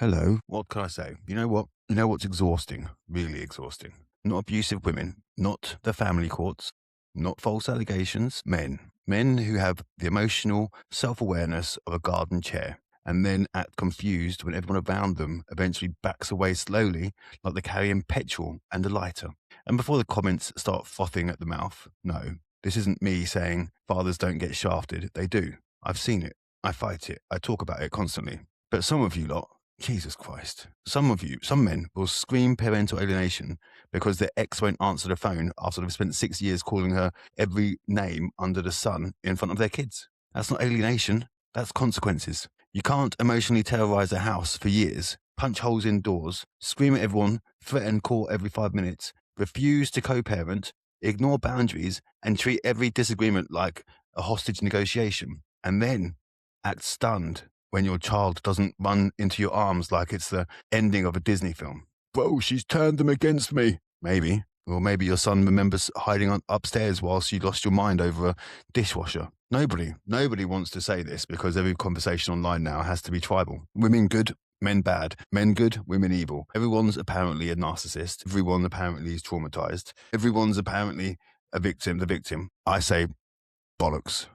Hello. What can I say? You know what? You know what's exhausting? Really exhausting. Not abusive women, not the family courts, not false allegations. Men. Men who have the emotional self awareness of a garden chair and then act confused when everyone around them eventually backs away slowly, like they're carrying petrol and a lighter. And before the comments start frothing at the mouth, no, this isn't me saying fathers don't get shafted. They do. I've seen it. I fight it. I talk about it constantly. But some of you lot, Jesus Christ. Some of you, some men will scream parental alienation because their ex won't answer the phone after they've spent 6 years calling her every name under the sun in front of their kids. That's not alienation. That's consequences. You can't emotionally terrorize a house for years, punch holes in doors, scream at everyone, threaten court every 5 minutes, refuse to co-parent, ignore boundaries, and treat every disagreement like a hostage negotiation, and then act stunned when your child doesn't run into your arms like it's the ending of a Disney film. Whoa, she's turned them against me. Maybe. Or maybe your son remembers hiding upstairs whilst you lost your mind over a dishwasher. Nobody wants to say this because every conversation online now has to be tribal. Women good, men bad. Men good, women evil. Everyone's apparently a narcissist. Everyone apparently is traumatized. Everyone's apparently a victim, the victim. I say bollocks.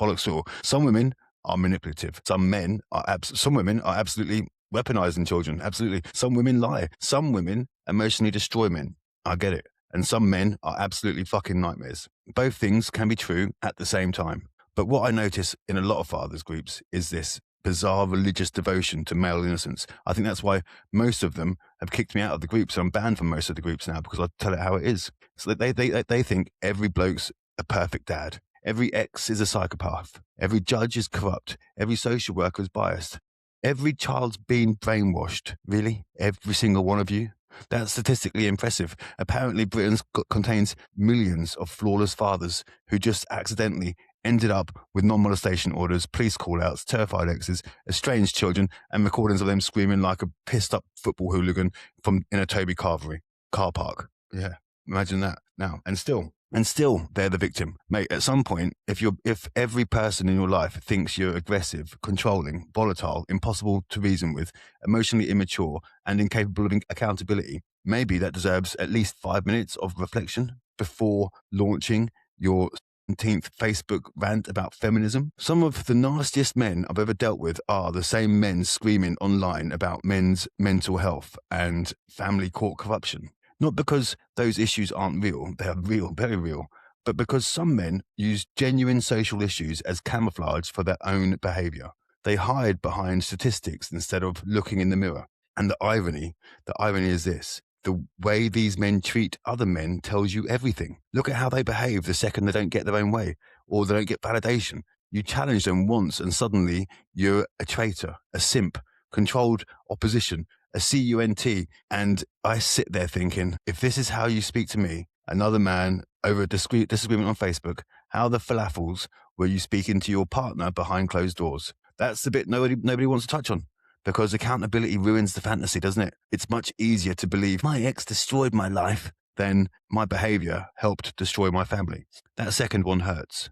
Bollocks to all. Some women are manipulative. Some women are absolutely weaponizing children. Absolutely. Some women lie. Some women emotionally destroy men. I get it. And some men are absolutely fucking nightmares. Both things can be true at the same time. But what I notice in a lot of fathers groups is this bizarre religious devotion to male innocence. I think that's why most of them have kicked me out of the group. So I'm banned from most of the groups now because I tell it how it is. So they think every bloke's a perfect dad. Every ex is a psychopath. Every judge is corrupt. Every social worker is biased. Every child's been brainwashed. Really? Every single one of you? That's statistically impressive. Apparently, Britain contains millions of flawless fathers who just accidentally ended up with non-molestation orders, police call-outs, terrified exes, estranged children, and recordings of them screaming like a pissed-up football hooligan from in a Toby Carvery car park. Yeah, imagine that now. And still, they're the victim. Mate, at some point, if every person in your life thinks you're aggressive, controlling, volatile, impossible to reason with, emotionally immature, and incapable of accountability, maybe that deserves at least 5 minutes of reflection before launching your 17th Facebook rant about feminism. Some of the nastiest men I've ever dealt with are the same men screaming online about men's mental health and family court corruption. Not because those issues aren't real, they are real, very real, but because some men use genuine social issues as camouflage for their own behavior. They hide behind statistics instead of looking in the mirror. And the irony is this. The way these men treat other men tells you everything. Look at how they behave the second they don't get their own way or they don't get validation. You challenge them once and suddenly you're a traitor, a simp, controlled opposition, a CUNT. And I sit there thinking, if this is how you speak to me, another man, over a disagreement on Facebook, how the falafels were you speaking to your partner behind closed doors? That's the bit nobody wants to touch on. Because accountability ruins the fantasy, doesn't it? It's much easier to believe my ex destroyed my life than my behavior helped destroy my family. That second one hurts.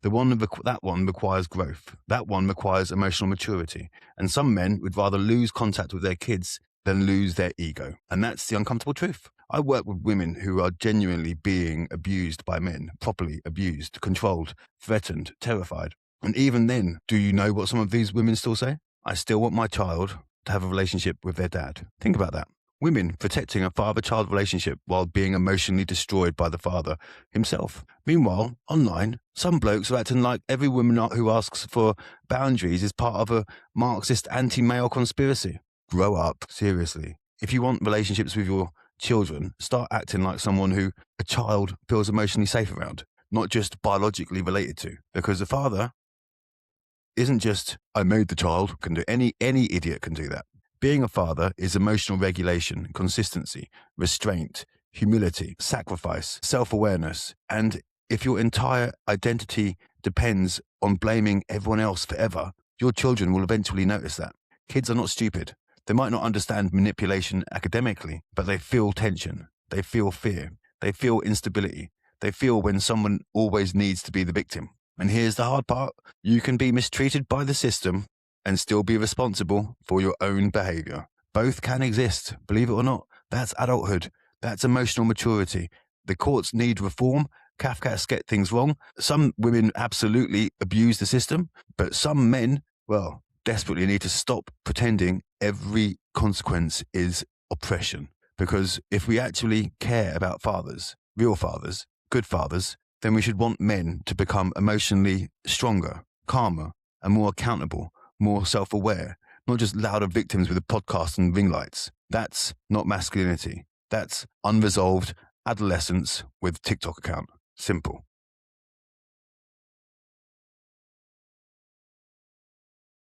That one requires growth. That one requires emotional maturity. And some men would rather lose contact with their kids than lose their ego. And that's the uncomfortable truth. I work with women who are genuinely being abused by men, properly abused, controlled, threatened, terrified. And even then, do you know what some of these women still say? I still want my child to have a relationship with their dad. Think about that. Women protecting a father-child relationship while being emotionally destroyed by the father himself. Meanwhile, online, some blokes are acting like every woman who asks for boundaries is part of a Marxist anti-male conspiracy. Grow up, seriously. If you want relationships with your children, start acting like someone who a child feels emotionally safe around, not just biologically related to. Because the father isn't just, I made the child, can do any idiot can do that. Being a father is emotional regulation, consistency, restraint, humility, sacrifice, self-awareness. And if your entire identity depends on blaming everyone else forever, your children will eventually notice that. Kids are not stupid. They might not understand manipulation academically, but they feel tension. They feel fear. They feel instability. They feel when someone always needs to be the victim. And here's the hard part. You can be mistreated by the system and still be responsible for your own behavior. Both can exist, believe it or not. That's adulthood. That's emotional maturity. The courts need reform. Cafcass get things wrong. Some women absolutely abuse the system, but some men, well, desperately need to stop pretending every consequence is oppression. Because if we actually care about fathers, real fathers, good fathers, then we should want men to become emotionally stronger, calmer, and more accountable, more self-aware, not just louder victims with a podcast and ring lights. That's not masculinity. That's unresolved adolescence with TikTok account. Simple.